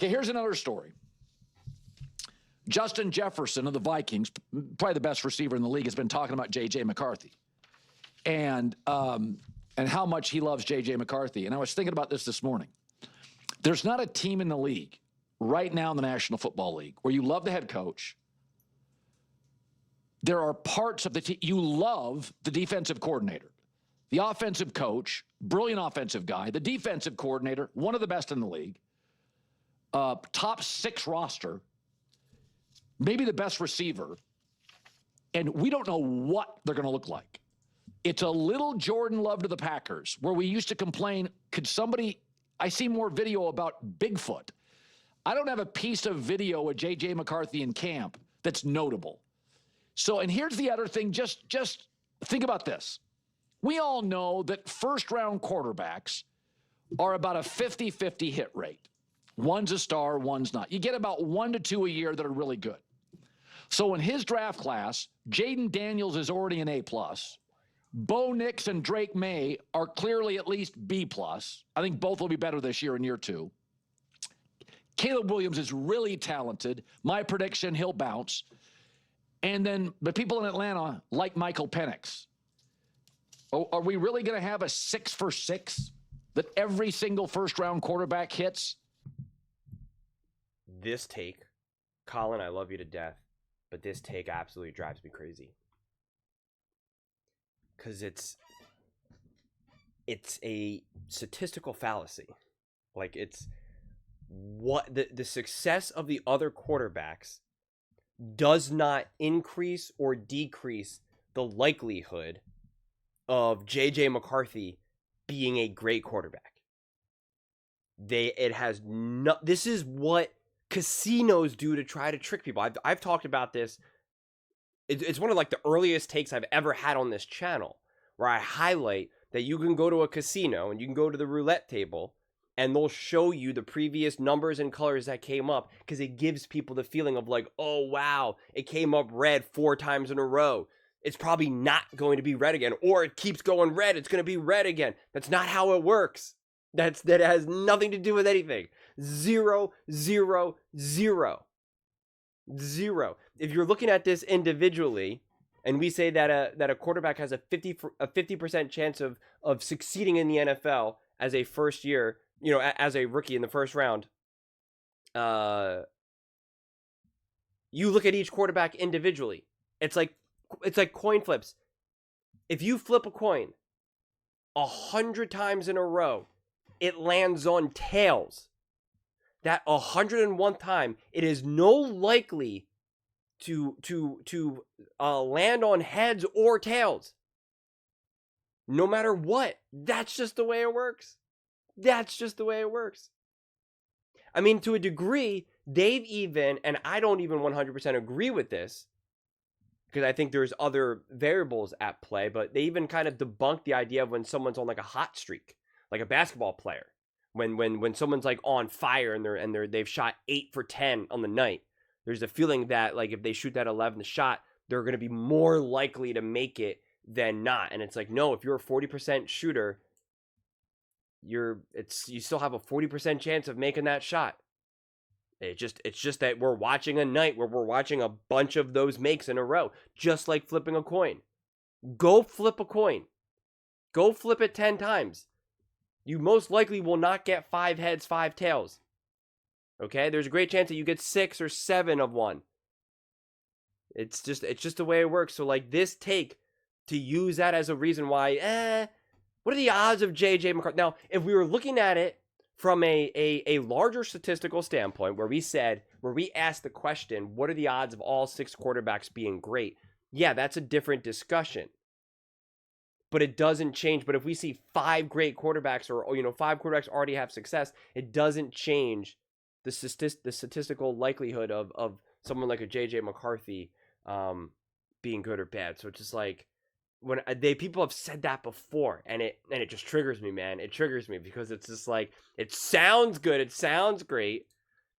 Okay, here's another story. Justin Jefferson of the Vikings, probably the best receiver in the league, has been talking about J.J. McCarthy and how much he loves J.J. McCarthy. And I was thinking about this morning. There's not a team in the league right now in the National Football League where you love the head coach. There are parts of the team you love the defensive coordinator, the offensive coach, brilliant offensive guy, the defensive coordinator, one of the best in the league, top 6 roster, maybe the best receiver, and we don't know what they're going to look like. It's a little Jordan Love to the Packers, where we used to complain, I see more video about Bigfoot. I don't have a piece of video of J.J. McCarthy in camp that's notable. So, and here's the other thing, just think about this. We all know that first-round quarterbacks are about a 50-50 hit rate. One's a star, one's not. You get about 1 to 2 a year that are really good. So in his draft class, Jaden Daniels is already an A+. Bo Nix and Drake May are clearly at least B+. I think both will be better this year in year 2. Caleb Williams is really talented. My prediction, he'll bounce. And then the people in Atlanta like Michael Penix. Are we really going to have a 6 for 6 that every single first-round quarterback hits? This take, Colin, I love you to death, but this take absolutely drives me crazy. Because it's a statistical fallacy. Like, it's what the success of the other quarterbacks does not increase or decrease the likelihood of J.J. McCarthy being a great quarterback. This is what casinos do to try to trick people. I've talked about this. It's one of like the earliest takes I've ever had on this channel, where I highlight that you can go to a casino and you can go to the roulette table and they'll show you the previous numbers and colors that came up, because it gives people the feeling of like, oh wow, it came up red 4 times in a row. It's probably not going to be red again, or it keeps going red, it's going to be red again. That's not how it works. That has nothing to do with anything. 0, 0, 0. 0. If you're looking at this individually, and we say that a quarterback has a 50% chance of succeeding in the NFL as a first year, as a rookie in the first round, you look at each quarterback individually. It's like coin flips. If you flip a coin 100 times in a row, it lands on tails. That 101th time, it is no likely to land on heads or tails. No matter what. That's just the way it works. That's just the way it works. I mean, to a degree, they've even, and I don't even 100% agree with this, because I think there's other variables at play, but they even kind of debunk the idea of when someone's on like a hot streak, like a basketball player. When someone's like on fire and they've shot 8 for 10 on the night, there's a feeling that like if they shoot that 11th shot, they're going to be more likely to make it than not. And it's like, no, if you're a 40% shooter, you still have a 40% chance of making that shot. It's just that we're watching a night where we're watching a bunch of those makes in a row, just like flipping a coin. Go flip a coin. Go flip it 10 times. You most likely will not get 5 heads, 5 tails. Okay? There's a great chance that you get 6 or 7 of one. It's just the way it works. So like this take, to use that as a reason why, what are the odds of J.J. McCarthy? Now, if we were looking at it from a larger statistical standpoint, where we asked the question, what are the odds of all 6 quarterbacks being great? Yeah, that's a different discussion. But it doesn't change. But if we see 5 great quarterbacks, or 5 quarterbacks already have success, it doesn't change the statistical likelihood of someone like a J.J. McCarthy being good or bad. So it's just like, when people have said that before, and it just triggers me, man. It triggers me because it's just like, it sounds good, it sounds great,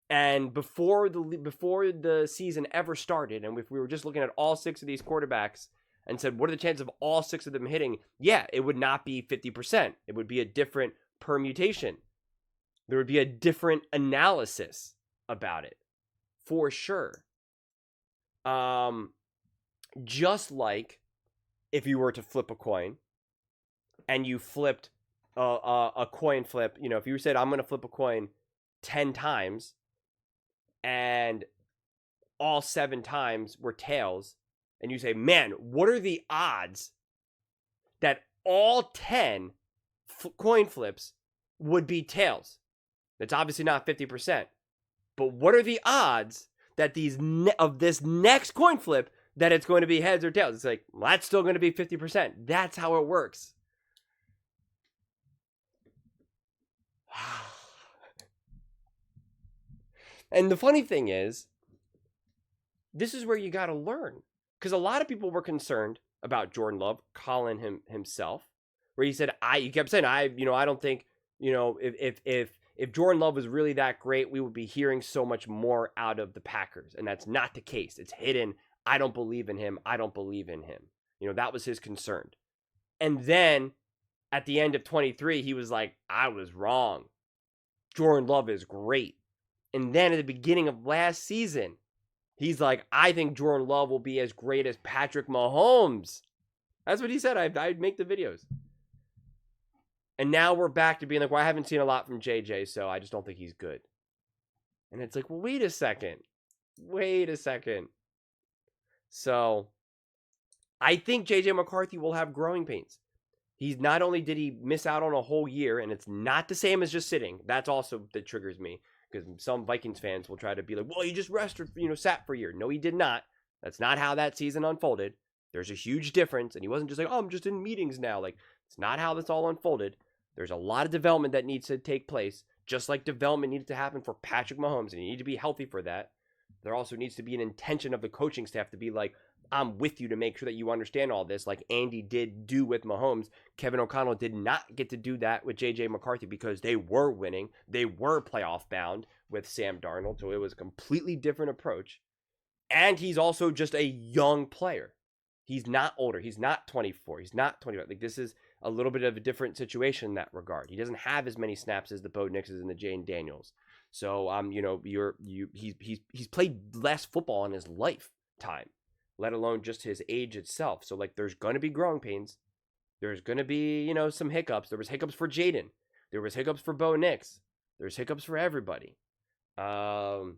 and before the season ever started, and if we were just looking at all 6 of these quarterbacks and said, what are the chances of all 6 of them hitting? Yeah, it would not be 50%. It would be a different permutation. There would be a different analysis about it, for sure. Just like if you were to flip a coin and you flipped a coin flip, if you said, I'm going to flip a coin 10 times and all 7 times were tails, and you say, man, what are the odds that all 10 coin flips would be tails? That's obviously not 50%. But what are the odds that of this next coin flip that it's going to be heads or tails? It's like, well, that's still going to be 50%. That's how it works. And the funny thing is, this is where you got to learn. Because a lot of people were concerned about Jordan Love, Colin himself, where he said, he kept saying, I don't think, if Jordan Love was really that great, we would be hearing so much more out of the Packers. And that's not the case. It's hidden. I don't believe in him. I don't believe in him. That was his concern. And then at the end of 23, he was like, I was wrong. Jordan Love is great. And then at the beginning of last season, he's like, I think Jordan Love will be as great as Patrick Mahomes. That's what he said. I'd make the videos. And now we're back to being like, well, I haven't seen a lot from JJ, so I just don't think he's good. And it's like, well, wait a second. So I think JJ McCarthy will have growing pains. He's not only did he miss out on a whole year, and it's not the same as just sitting. That's also that triggers me, because some Vikings fans will try to be like, well, he just rested, sat for a year. No, he did not. That's not how that season unfolded. There's a huge difference, and he wasn't just like, oh, I'm just in meetings now. Like, it's not how this all unfolded. There's a lot of development that needs to take place, just like development needed to happen for Patrick Mahomes, and you need to be healthy for that. There also needs to be an intention of the coaching staff to be like, I'm with you to make sure that you understand all this, like Andy did do with Mahomes. Kevin O'Connell did not get to do that with J.J. McCarthy because they were winning. They were playoff bound with Sam Darnold, so it was a completely different approach. And he's also just a young player. He's not older. He's not 24. He's not 25. Like, this is a little bit of a different situation in that regard. He doesn't have as many snaps as the Bo Nixes and the Jane Daniels. So, he's played less football in his lifetime, let alone just his age itself. So, like, there's going to be growing pains. There's going to be, some hiccups. There was hiccups for Jaden. There was hiccups for Bo Nix. There's hiccups for everybody. So,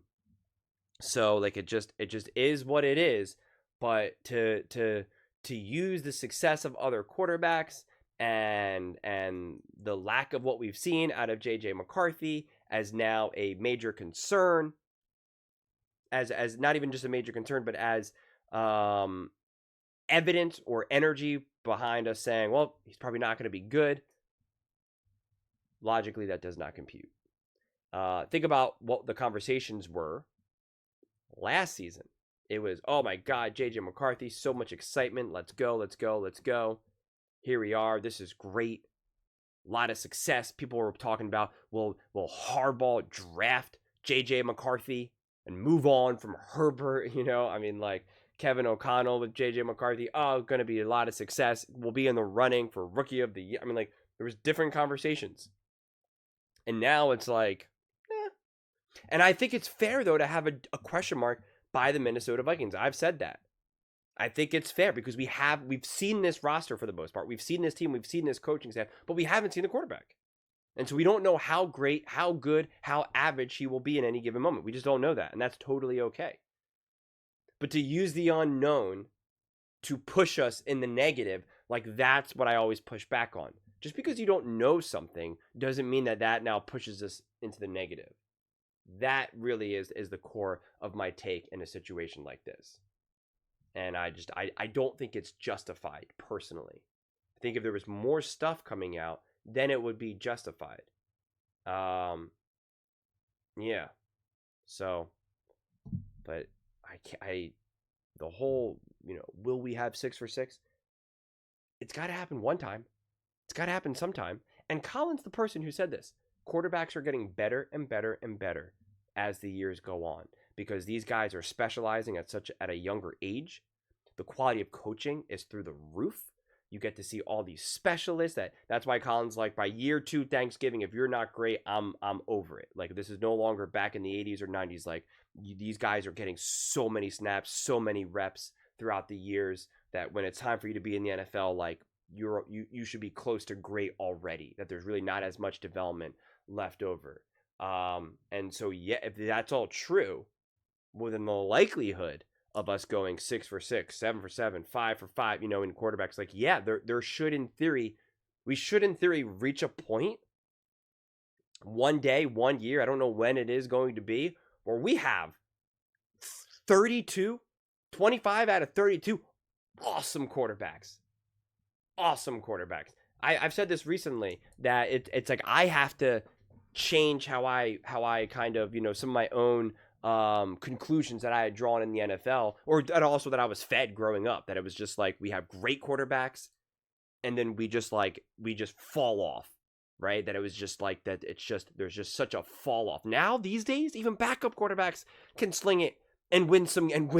like, it just is what it is. But to use the success of other quarterbacks and the lack of what we've seen out of J.J. McCarthy as now a major concern, as not even just a major concern, but as evidence or energy behind us saying, well, he's probably not going to be good. Logically, that does not compute. Think about what the conversations were last season. It was, oh my God, J.J. McCarthy, so much excitement. Let's go. Here we are. This is great. A lot of success. People were talking about, will Harbaugh draft J.J. McCarthy and move on from Herbert? Like Kevin O'Connell with J.J. McCarthy. Oh, going to be a lot of success. We'll be in the running for Rookie of the Year. There was different conversations. And now it's like, And I think it's fair, though, to have a question mark by the Minnesota Vikings. I've said that. I think it's fair because we've seen this roster for the most part. We've seen this team, we've seen this coaching staff, but we haven't seen the quarterback. And so we don't know how great, how good, how average he will be in any given moment. We just don't know that, and that's totally okay. But to use the unknown to push us in the negative, like, that's what I always push back on. Just because you don't know something doesn't mean that now pushes us into the negative. That really is the core of my take in a situation like this. And I don't think it's justified, personally. I think if there was more stuff coming out, then it would be justified. Yeah. So, but the whole, will we have 6 for 6? It's got to happen one time. It's got to happen sometime. And Colin's the person who said this. Quarterbacks are getting better and better and better as the years go on, because these guys are specializing at a younger age. The quality of coaching is through the roof. You get to see all these specialists. That's why Colin's like, by year 2 Thanksgiving, if you're not great, I'm over it. Like, this is no longer back in the 80s or 90s. Like, these guys are getting so many snaps, so many reps throughout the years that when it's time for you to be in the NFL, like, you should be close to great already. That there's really not as much development left over. And so, yeah, if that's all true, well, then the likelihood of us going 6 for 6, 7 for 7, 5 for 5, in quarterbacks, like, yeah, there should, in theory, we should, in theory, reach a point one day, 1 year, I don't know when it is going to be, where we have 25 out of 32 awesome quarterbacks. Awesome quarterbacks. I've said this recently, that it's like I have to change how I kind of, some of my own conclusions that I had drawn in the NFL, or that also that I was fed growing up, that it was just like, we have great quarterbacks and then we just fall off, right? That it was just like that. There's just such a fall off. Now these days, even backup quarterbacks can sling it and win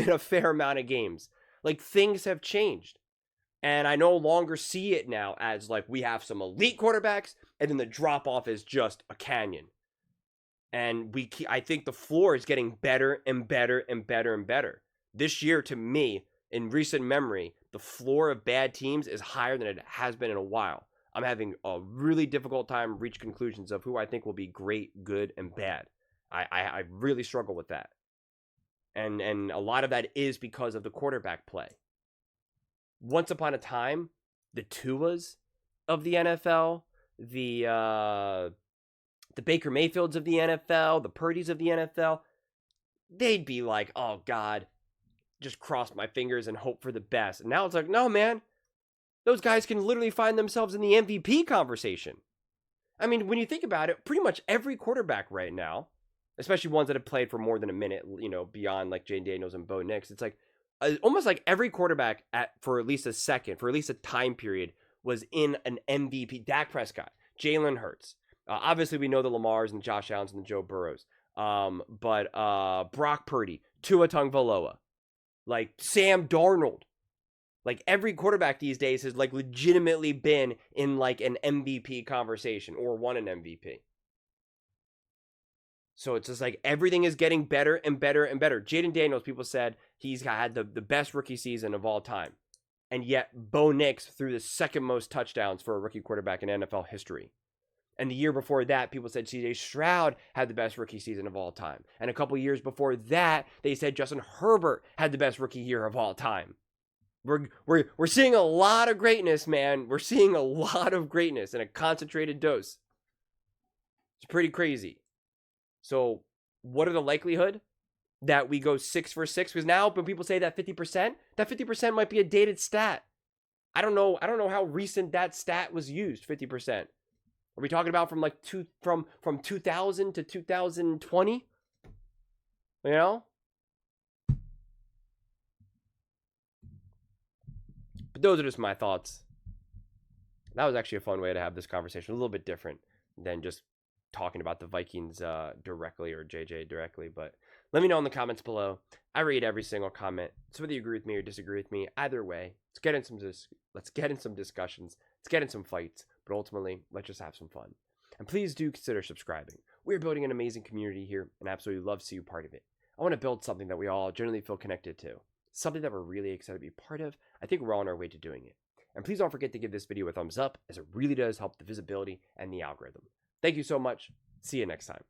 a fair amount of games. Like, things have changed. And I no longer see it now as like, we have some elite quarterbacks and then the drop off is just a canyon. And I think the floor is getting better and better and better and better. This year, to me, in recent memory, the floor of bad teams is higher than it has been in a while. I'm having a really difficult time reach conclusions of who I think will be great, good, and bad. I really struggle with that. And a lot of that is because of the quarterback play. Once upon a time, the Tuas of the NFL, the Baker Mayfields of the NFL, the Purdys of the NFL, they'd be like, oh God, just cross my fingers and hope for the best. And now it's like, no, man, those guys can literally find themselves in the MVP conversation. I mean, when you think about it, pretty much every quarterback right now, especially ones that have played for more than a minute, beyond like Jane Daniels and Bo Nix, it's like almost like every quarterback for at least a time period was in an MVP. Dak Prescott, Jalen Hurts. Obviously, we know the Lamars and the Josh Allens and the Joe Burrows. But Brock Purdy, Tua Tagovailoa, like Sam Darnold. Like, every quarterback these days has like legitimately been in like an MVP conversation or won an MVP. So it's just like everything is getting better and better and better. Jaden Daniels, people said he's had the best rookie season of all time. And yet Bo Nix threw the second most touchdowns for a rookie quarterback in NFL history. And the year before that, people said CJ Stroud had the best rookie season of all time. And a couple years before that, they said Justin Herbert had the best rookie year of all time. We're seeing a lot of greatness, man. We're seeing a lot of greatness in a concentrated dose. It's pretty crazy. So what are the likelihood that we go 6 for 6? Because now when people say that 50% might be a dated stat. I don't know how recent that stat was used, 50%. Are we talking about from like from 2000 to 2020? But those are just my thoughts. That was actually a fun way to have this conversation, a little bit different than just talking about the Vikings directly or JJ directly. But let me know in the comments below. I read every single comment. So whether you agree with me or disagree with me, either way, let's get in some discussions. Let's get in some fights. But ultimately, let's just have some fun. And please do consider subscribing. We're building an amazing community here and absolutely love to see you part of it. I want to build something that we all generally feel connected to. Something that we're really excited to be part of. I think we're on our way to doing it. And please don't forget to give this video a thumbs up, as it really does help the visibility and the algorithm. Thank you so much. See you next time.